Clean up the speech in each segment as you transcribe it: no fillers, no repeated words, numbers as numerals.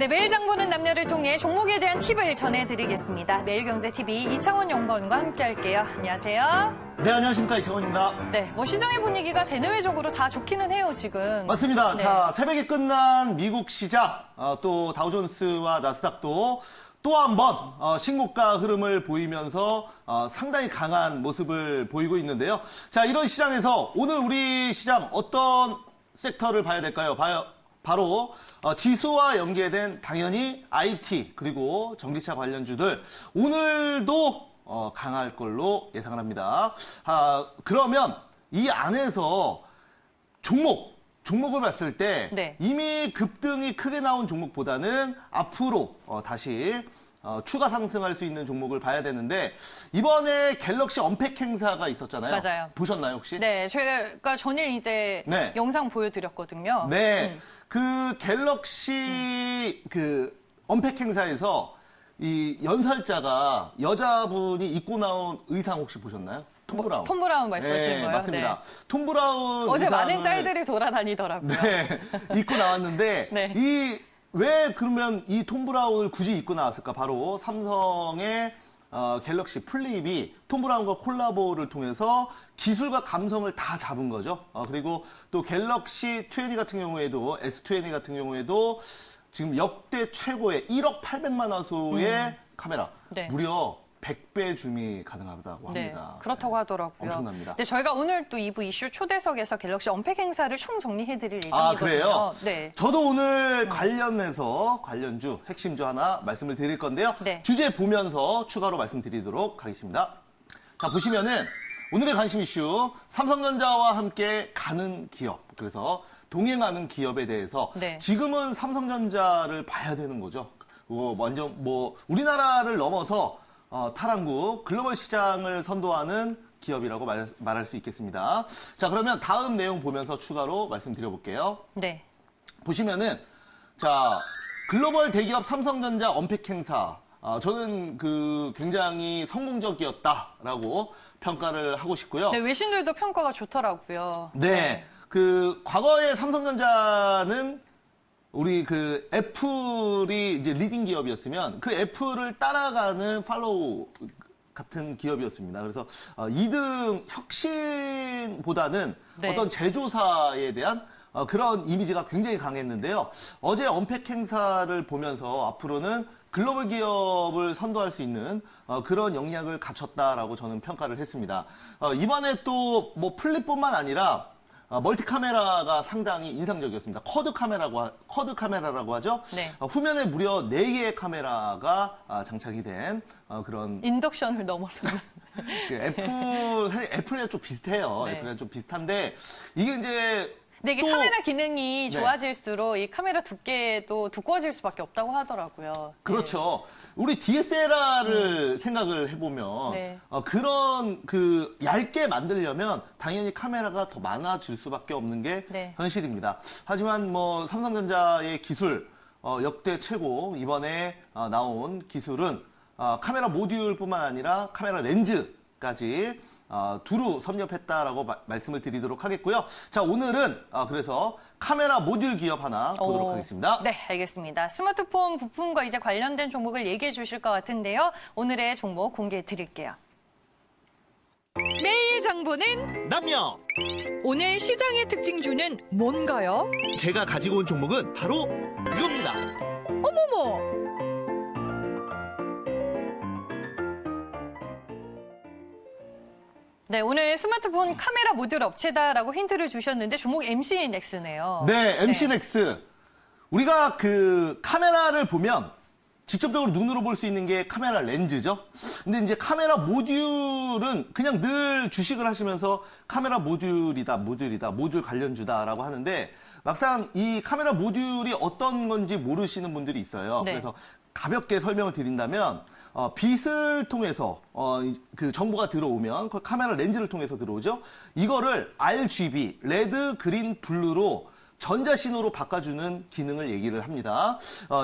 네, 매일 장보는 남녀를 통해 종목에 대한 팁을 전해드리겠습니다. 매일경제TV 이창원 연구원과 함께할게요. 안녕하세요. 네, 안녕하십니까. 이창원입니다. 네, 뭐 시장의 분위기가 대내외적으로 다 좋기는 해요, 지금. 맞습니다. 네. 자, 새벽에 끝난 미국 시장, 또 다우존스와 나스닥도 또 한 번 신고가 흐름을 보이면서 상당히 강한 모습을 보이고 있는데요. 자, 이런 시장에서 오늘 우리 시장 어떤 섹터를 봐야 될까요? 바로 지수와 연계된 당연히 IT 그리고 전기차 관련주들 오늘도 강할 걸로 예상을 합니다. 그러면 이 안에서 종목을 봤을 때 네. 이미 급등이 크게 나온 종목보다는 앞으로 다시 추가 상승할 수 있는 종목을 봐야 되는데 이번에 갤럭시 언팩 행사가 있었잖아요. 맞아요. 보셨나요, 혹시? 네, 제가 전일 이제 네. 영상 보여드렸거든요. 네. 그 갤럭시 언팩 행사에서 이 연설자가 여자분이 입고 나온 의상 혹시 보셨나요? 톰 브라운. 톰 브라운 말씀하시는 거예요? 맞습니다. 네. 톰 브라운 어제 의상을 많은 짤들이 돌아다니더라고요. 네, 입고 나왔는데 네. 왜 그러면 이 톰 브라운을 굳이 입고 나왔을까? 바로 삼성의 갤럭시 플립이 톰 브라운과 콜라보를 통해서 기술과 감성을 다 잡은 거죠. 그리고 또 갤럭시 20 같은 경우에도 S20 같은 경우에도 지금 역대 최고의 1억 800만 화소의 카메라 네. 무려 100배 줌이 가능하다고 네, 합니다. 그렇다고 하더라고요. 엄청납니다. 네, 저희가 오늘 또 2부 이슈 초대석에서 갤럭시 언팩 행사를 총 정리해드릴 예정이거든요. 그래요? 네. 저도 오늘 관련해서 관련주, 핵심주 하나 말씀을 드릴 건데요. 네. 주제 보면서 추가로 말씀드리도록 하겠습니다. 자, 보시면은 오늘의 관심 이슈 삼성전자와 함께 가는 기업. 그래서 동행하는 기업에 대해서 네. 지금은 삼성전자를 봐야 되는 거죠. 완전 우리나라를 넘어서 탈한국 글로벌 시장을 선도하는 기업이라고 말할 수 있겠습니다. 자, 그러면 다음 내용 보면서 추가로 말씀드려볼게요. 네. 보시면은 자, 글로벌 대기업 삼성전자 언팩 행사 저는 굉장히 성공적이었다라고 평가를 하고 싶고요. 네, 외신들도 평가가 좋더라고요. 네. 과거에 삼성전자는 우리 애플이 이제 리딩 기업이었으면 그 애플을 따라가는 팔로우 같은 기업이었습니다. 그래서 2등 혁신보다는 네. 어떤 제조사에 대한 그런 이미지가 굉장히 강했는데요. 어제 언팩 행사를 보면서 앞으로는 글로벌 기업을 선도할 수 있는 그런 역량을 갖췄다라고 저는 평가를 했습니다. 이번에 또 플립뿐만 아니라 멀티 카메라가 상당히 인상적이었습니다. 쿼드 카메라라고 하죠. 네. 후면에 무려 4개의 카메라가 장착이 된 그런 인덕션을 넘어서는. 사실 애플이랑 좀 비슷해요. 네. 애플이랑 좀 비슷한데 이게 이제 근데 이게 또 카메라 기능이 네. 좋아질수록 이 카메라 두께도 두꺼워질 수밖에 없다고 하더라고요. 그렇죠. 우리 DSLR을 생각을 해보면 네. 그런 얇게 만들려면 당연히 카메라가 더 많아질 수밖에 없는 게 네. 현실입니다. 하지만 삼성전자의 기술 역대 최고 이번에 나온 기술은 카메라 모듈뿐만 아니라 카메라 렌즈까지 두루 섭렵했다라고 말씀을 드리도록 하겠고요. 자, 오늘은 그래서 카메라 모듈 기업 하나 보도록 하겠습니다. 네, 알겠습니다. 스마트폰 부품과 이제 관련된 종목을 얘기해 주실 것 같은데요. 오늘의 종목 공개해 드릴게요. 매일 장보는 남녀! 오늘 시장의 특징주는 뭔가요? 제가 가지고 온 종목은 바로 이겁니다. 어머머! 네, 오늘 스마트폰 카메라 모듈 업체다라고 힌트를 주셨는데 종목 MC넥스네요. 네, MC넥스. 우리가 카메라를 보면 직접적으로 눈으로 볼 수 있는 게 카메라 렌즈죠. 근데 이제 카메라 모듈은 그냥 늘 주식을 하시면서 카메라 모듈이다, 모듈 관련주다라고 하는데 막상 이 카메라 모듈이 어떤 건지 모르시는 분들이 있어요. 네. 그래서 가볍게 설명을 드린다면 빛을 통해서 정보가 들어오면 그 카메라 렌즈를 통해서 들어오죠. 이거를 RGB, 레드, 그린, 블루로 전자신호로 바꿔주는 기능을 얘기를 합니다.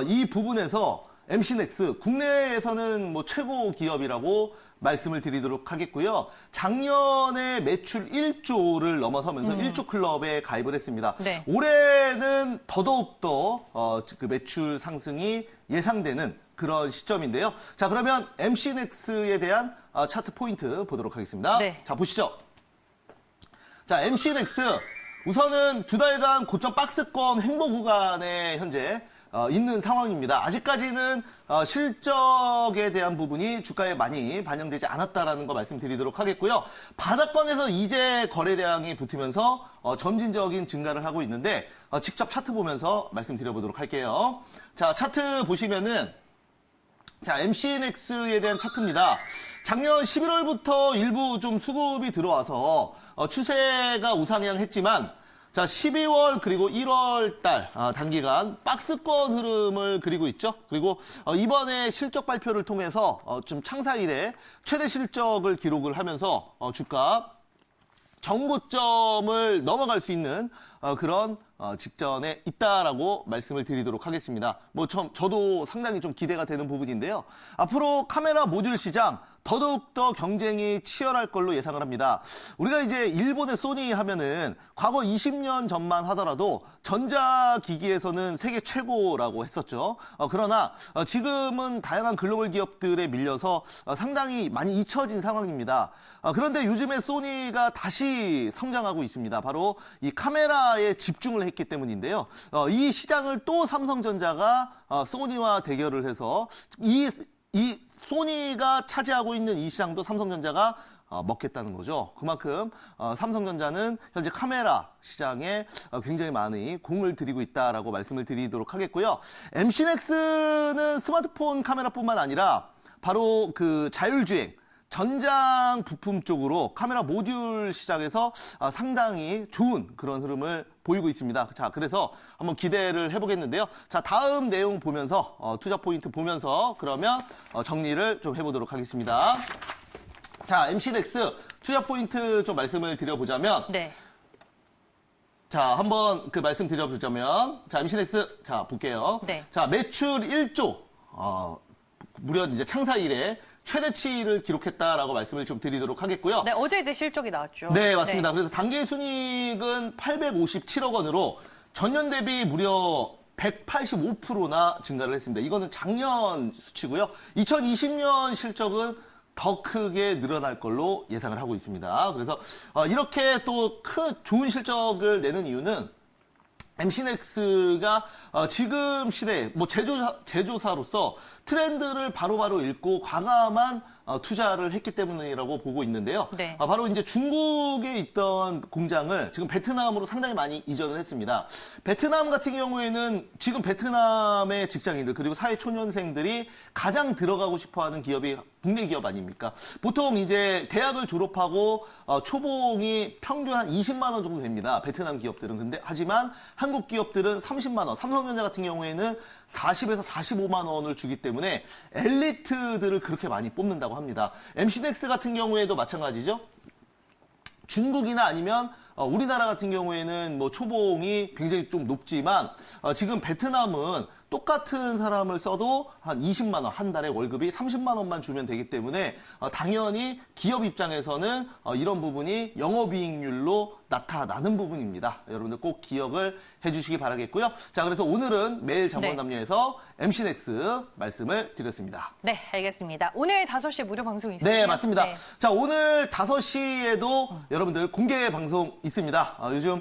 이 부분에서 MC넥스 국내에서는 뭐 최고 기업이라고 말씀을 드리도록 하겠고요. 작년에 매출 1조를 넘어서면서 1조 클럽에 가입을 했습니다. 네. 올해는 더더욱더 그 매출 상승이 예상되는 그런 시점인데요. 자, 그러면 MC넥스에 대한 차트 포인트 보도록 하겠습니다. 네. 자, 보시죠. 자, MC넥스 우선은 두 달간 고점 박스권 횡보 구간에 현재 있는 상황입니다. 아직까지는 실적에 대한 부분이 주가에 많이 반영되지 않았다라는 거 말씀드리도록 하겠고요. 바닥권에서 이제 거래량이 붙으면서 점진적인 증가를 하고 있는데 직접 차트 보면서 말씀드려보도록 할게요. 자, 차트 보시면은 자, MC넥스에 대한 차트입니다. 작년 11월부터 일부 좀 수급이 들어와서 추세가 우상향했지만 자, 12월 그리고 1월 달 단기간 박스권 흐름을 그리고 있죠. 그리고 이번에 실적 발표를 통해서 좀 창사 이래 최대 실적을 기록을 하면서 주가 정고점을 넘어갈 수 있는 그런 직전에 있다라고 말씀을 드리도록 하겠습니다. 뭐 저도 상당히 좀 기대가 되는 부분인데요. 앞으로 카메라 모듈 시장 더더욱더 경쟁이 치열할 걸로 예상을 합니다. 우리가 이제 일본의 소니 하면은 과거 20년 전만 하더라도 전자기기에서는 세계 최고라고 했었죠. 그러나 지금은 다양한 글로벌 기업들에 밀려서 상당히 많이 잊혀진 상황입니다. 그런데 요즘에 소니가 다시 성장하고 있습니다. 바로 이 카메라에 집중을 했기 때문인데요. 이 시장을 또 삼성전자가 소니와 대결을 해서 이 소니가 차지하고 있는 이 시장도 삼성전자가 먹겠다는 거죠. 그만큼 삼성전자는 현재 카메라 시장에 굉장히 많이 공을 들이고 있다라고 말씀을 드리도록 하겠고요. MC넥스는 스마트폰 카메라뿐만 아니라 바로 그 자율주행 전장 부품 쪽으로 카메라 모듈 시장에서 상당히 좋은 그런 흐름을 보이고 있습니다. 자, 그래서 한번 기대를 해보겠는데요. 자, 다음 내용 보면서 투자 포인트 보면서 그러면 정리를 좀 해보도록 하겠습니다. 자, MC넥스 투자 포인트 좀 말씀을 드려보자면 네. 자, 한번 그 말씀 드려보자면 자, MC넥스 자, 볼게요. 네. 자, 매출 1조 무려 이제 창사 이래 최대치를 기록했다라고 말씀을 좀 드리도록 하겠고요. 네, 어제 이제 실적이 나왔죠. 네, 맞습니다. 그래서 단기 순이익은 857억 원으로 전년 대비 무려 185%나 증가를 했습니다. 이거는 작년 수치고요. 2020년 실적은 더 크게 늘어날 걸로 예상을 하고 있습니다. 그래서 이렇게 또 좋은 실적을 내는 이유는 MC넥스가 지금 시대에 뭐 제조사로서 트렌드를 바로바로 읽고 과감한 투자를 했기 때문이라고 보고 있는데요. 네. 바로 이제 중국에 있던 공장을 지금 베트남으로 상당히 많이 이전을 했습니다. 베트남 같은 경우에는 지금 베트남의 직장인들 그리고 사회초년생들이 가장 들어가고 싶어하는 기업이 국내 기업 아닙니까? 보통 이제 대학을 졸업하고 초봉이 평균 한 20만 원 정도 됩니다. 베트남 기업들은. 근데 하지만 한국 기업들은 30만 원, 삼성전자 같은 경우에는 40에서 45만 원을 주기 때문에 엘리트들을 그렇게 많이 뽑는다고 합니다. MC넥스 같은 경우에도 마찬가지죠. 중국이나 아니면 우리나라 같은 경우에는 뭐 초봉이 굉장히 좀 높지만 지금 베트남은 똑같은 사람을 써도 한 20만 원, 한 달에 월급이 30만 원만 주면 되기 때문에 당연히 기업 입장에서는 이런 부분이 영업이익률로 나타나는 부분입니다. 여러분들 꼭 기억을 해주시기 바라겠고요. 자, 그래서 오늘은 매일 장본담요에서 MC넥스 말씀을 드렸습니다. 네, 알겠습니다. 오늘 5시에 무료 방송 있어요? 네, 맞습니다. 네. 자, 오늘 5시에도 여러분들 공개 방송 있습니다. 요즘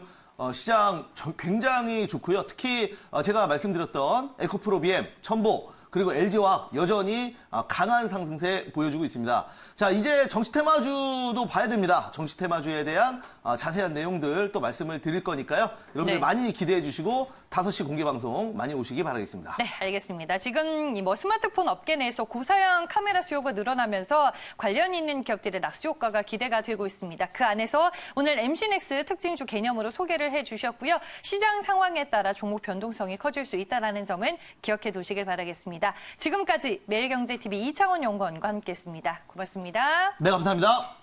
시장 굉장히 좋고요. 특히 제가 말씀드렸던 에코프로 BM, 첨보, 그리고 LG화학 여전히 강한 상승세 보여주고 있습니다. 자, 이제 정치 테마주도 봐야 됩니다. 정치 테마주에 대한 자세한 내용들 또 말씀을 드릴 거니까요. 여러분들 네. 많이 기대해 주시고 5시 공개 방송 많이 오시기 바라겠습니다. 네, 알겠습니다. 지금 뭐 스마트폰 업계 내에서 고사양 카메라 수요가 늘어나면서 관련 있는 기업들의 낙수 효과가 기대가 되고 있습니다. 그 안에서 오늘 MC넥스 특징주 개념으로 소개를 해주셨고요. 시장 상황에 따라 종목 변동성이 커질 수 있다는 점은 기억해 두시길 바라겠습니다. 지금까지 매일경제TV 이창원 연구원과 함께했습니다. 고맙습니다. 네, 감사합니다.